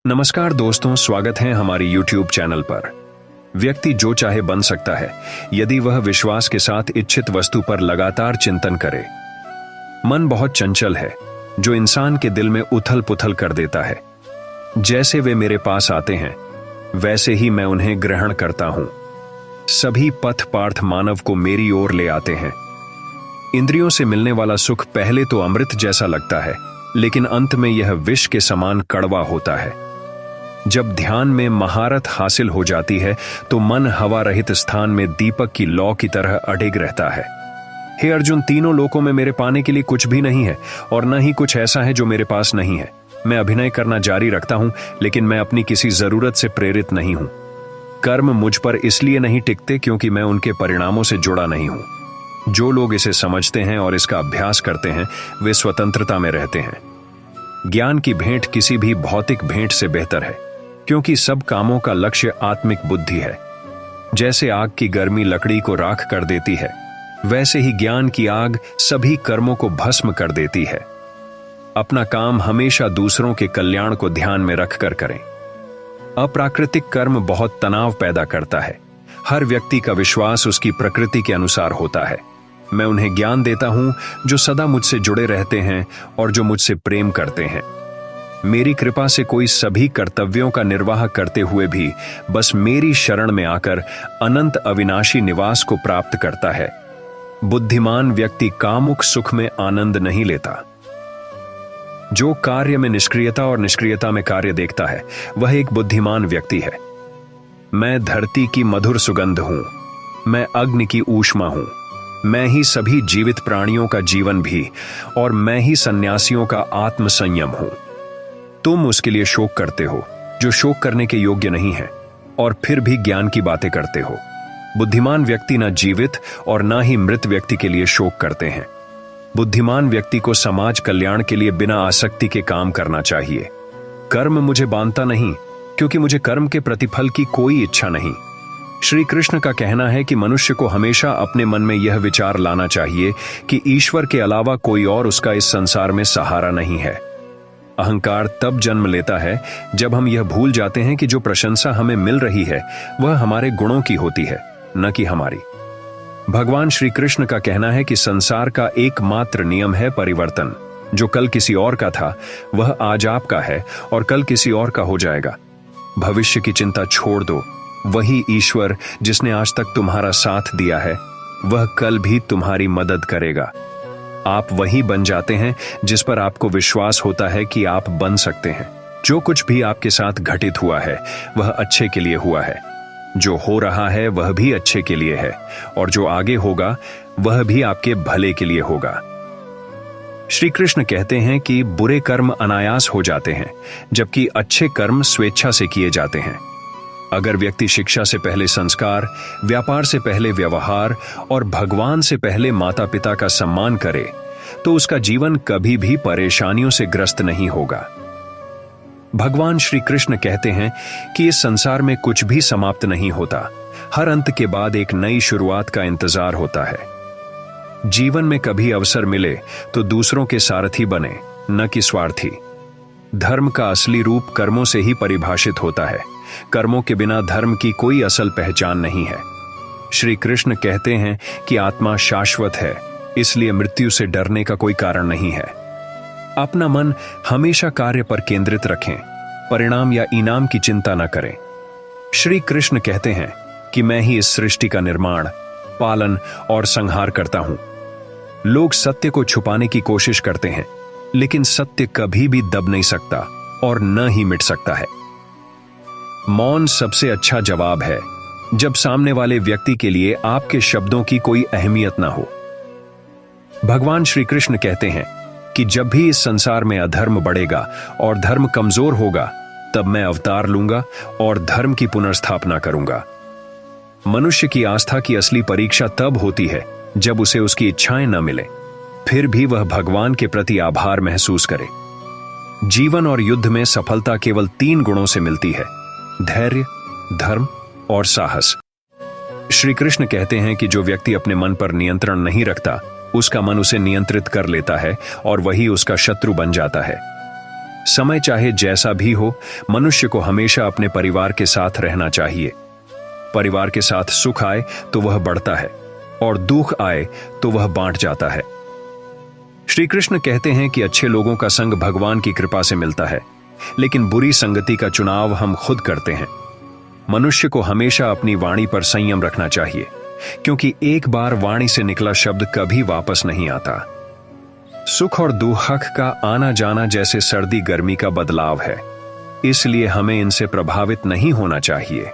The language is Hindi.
नमस्कार दोस्तों, स्वागत है हमारी YouTube चैनल पर। व्यक्ति जो चाहे बन सकता है यदि वह विश्वास के साथ इच्छित वस्तु पर लगातार चिंतन करे। मन बहुत चंचल है जो इंसान के दिल में उथल पुथल कर देता है। जैसे वे मेरे पास आते हैं वैसे ही मैं उन्हें ग्रहण करता हूं। सभी पथ पार्थ मानव को मेरी ओर ले आते हैं। इंद्रियों से मिलने वाला सुख पहले तो अमृत जैसा लगता है, लेकिन अंत में यह विष के समान कड़वा होता है। जब ध्यान में महारत हासिल हो जाती है तो मन हवा रहित स्थान में दीपक की लौ की तरह अडिग रहता है। हे अर्जुन, तीनों लोकों में मेरे पाने के लिए कुछ भी नहीं है और न ही कुछ ऐसा है जो मेरे पास नहीं है। मैं अभिनय करना जारी रखता हूं, लेकिन मैं अपनी किसी जरूरत से प्रेरित नहीं हूं। कर्म मुझ पर इसलिए नहीं टिकते क्योंकि मैं उनके परिणामों से जुड़ा नहीं हूं। जो लोग इसे समझते हैं और इसका अभ्यास करते हैं वे स्वतंत्रता में रहते हैं। ज्ञान की भेंट किसी भी भौतिक भेंट से बेहतर है, क्योंकि सब कामों का लक्ष्य आत्मिक बुद्धि है। जैसे आग की गर्मी लकड़ी को राख कर देती है, वैसे ही ज्ञान की आग सभी कर्मों को भस्म कर देती है। अपना काम हमेशा दूसरों के कल्याण को ध्यान में रखकर करें। अप्राकृतिक कर्म बहुत तनाव पैदा करता है। हर व्यक्ति का विश्वास उसकी प्रकृति के अनुसार होता है। मैं उन्हें ज्ञान देता हूं जो सदा मुझसे जुड़े रहते हैं और जो मुझसे प्रेम करते हैं। मेरी कृपा से कोई सभी कर्तव्यों का निर्वाह करते हुए भी बस मेरी शरण में आकर अनंत अविनाशी निवास को प्राप्त करता है। बुद्धिमान व्यक्ति कामुक सुख में आनंद नहीं लेता। जो कार्य में निष्क्रियता और निष्क्रियता में कार्य देखता है वह एक बुद्धिमान व्यक्ति है। मैं धरती की मधुर सुगंध हूं, मैं अग्नि की ऊष्मा हूं, मैं ही सभी जीवित प्राणियों का जीवन भी, और मैं ही सन्यासियों का आत्म संयम हूं। तुम उसके लिए शोक करते हो जो शोक करने के योग्य नहीं है, और फिर भी ज्ञान की बातें करते हो। बुद्धिमान व्यक्ति न जीवित और न ही मृत व्यक्ति के लिए शोक करते हैं। बुद्धिमान व्यक्ति को समाज कल्याण के लिए बिना आसक्ति के काम करना चाहिए। कर्म मुझे बांधता नहीं, क्योंकि मुझे कर्म के प्रतिफल की कोई इच्छा नहीं। श्री कृष्ण का कहना है कि मनुष्य को हमेशा अपने मन में यह विचार लाना चाहिए कि ईश्वर के अलावा कोई और उसका इस संसार में सहारा नहीं है। अहंकार तब जन्म लेता है जब हम यह भूल जाते हैं कि जो प्रशंसा हमें मिल रही है वह हमारे गुणों की होती है, न कि हमारी। भगवान श्री कृष्ण का कहना है कि संसार का एकमात्र नियम है परिवर्तन। जो कल किसी और का था वह आज आपका है और कल किसी और का हो जाएगा। भविष्य की चिंता छोड़ दो। वही ईश्वर जिसने आज तक तुम्हारा साथ दिया है वह कल भी तुम्हारी मदद करेगा। आप वही बन जाते हैं जिस पर आपको विश्वास होता है कि आप बन सकते हैं। जो कुछ भी आपके साथ घटित हुआ है वह अच्छे के लिए हुआ है। जो हो रहा है वह भी अच्छे के लिए है, और जो आगे होगा वह भी आपके भले के लिए होगा। श्री कृष्ण कहते हैं कि बुरे कर्म अनायास हो जाते हैं, जबकि अच्छे कर्म स्वेच्छा से किए जाते हैं। अगर व्यक्ति शिक्षा से पहले संस्कार, व्यापार से पहले व्यवहार और भगवान से पहले माता पिता का सम्मान करे तो उसका जीवन कभी भी परेशानियों से ग्रस्त नहीं होगा। भगवान श्री कृष्ण कहते हैं कि इस संसार में कुछ भी समाप्त नहीं होता। हर अंत के बाद एक नई शुरुआत का इंतजार होता है। जीवन में कभी अवसर मिले तो दूसरों के सारथी बने, न कि स्वार्थी। धर्म का असली रूप कर्मों से ही परिभाषित होता है। कर्मों के बिना धर्म की कोई असल पहचान नहीं है। श्री कृष्ण कहते हैं कि आत्मा शाश्वत है, इसलिए मृत्यु से डरने का कोई कारण नहीं है। अपना मन हमेशा कार्य पर केंद्रित रखें, परिणाम या इनाम की चिंता न करें। श्री कृष्ण कहते हैं कि मैं ही इस सृष्टि का निर्माण, पालन और संहार करता हूं। लोग सत्य को छुपाने की कोशिश करते हैं, लेकिन सत्य कभी भी दब नहीं सकता और न ही मिट सकता है। मौन सबसे अच्छा जवाब है जब सामने वाले व्यक्ति के लिए आपके शब्दों की कोई अहमियत ना हो। भगवान श्री कृष्ण कहते हैं कि जब भी इस संसार में अधर्म बढ़ेगा और धर्म कमजोर होगा तब मैं अवतार लूंगा और धर्म की पुनर्स्थापना करूंगा। मनुष्य की आस्था की असली परीक्षा तब होती है जब उसे उसकी इच्छाएं न मिले, फिर भी वह भगवान के प्रति आभार महसूस करे। जीवन और युद्ध में सफलता केवल 3 गुणों से मिलती है: धैर्य, धर्म और साहस। श्री कृष्ण कहते हैं कि जो व्यक्ति अपने मन पर नियंत्रण नहीं रखता उसका मन उसे नियंत्रित कर लेता है और वही उसका शत्रु बन जाता है। समय चाहे जैसा भी हो, मनुष्य को हमेशा अपने परिवार के साथ रहना चाहिए। परिवार के साथ सुख आए तो वह बढ़ता है और दुख आए तो वह बांट जाता है। श्री कृष्ण कहते हैं कि अच्छे लोगों का संग भगवान की कृपा से मिलता है, लेकिन बुरी संगति का चुनाव हम खुद करते हैं। मनुष्य को हमेशा अपनी वाणी पर संयम रखना चाहिए, क्योंकि एक बार वाणी से निकला शब्द कभी वापस नहीं आता। सुख और दुख का आना जाना जैसे सर्दी गर्मी का बदलाव है, इसलिए हमें इनसे प्रभावित नहीं होना चाहिए।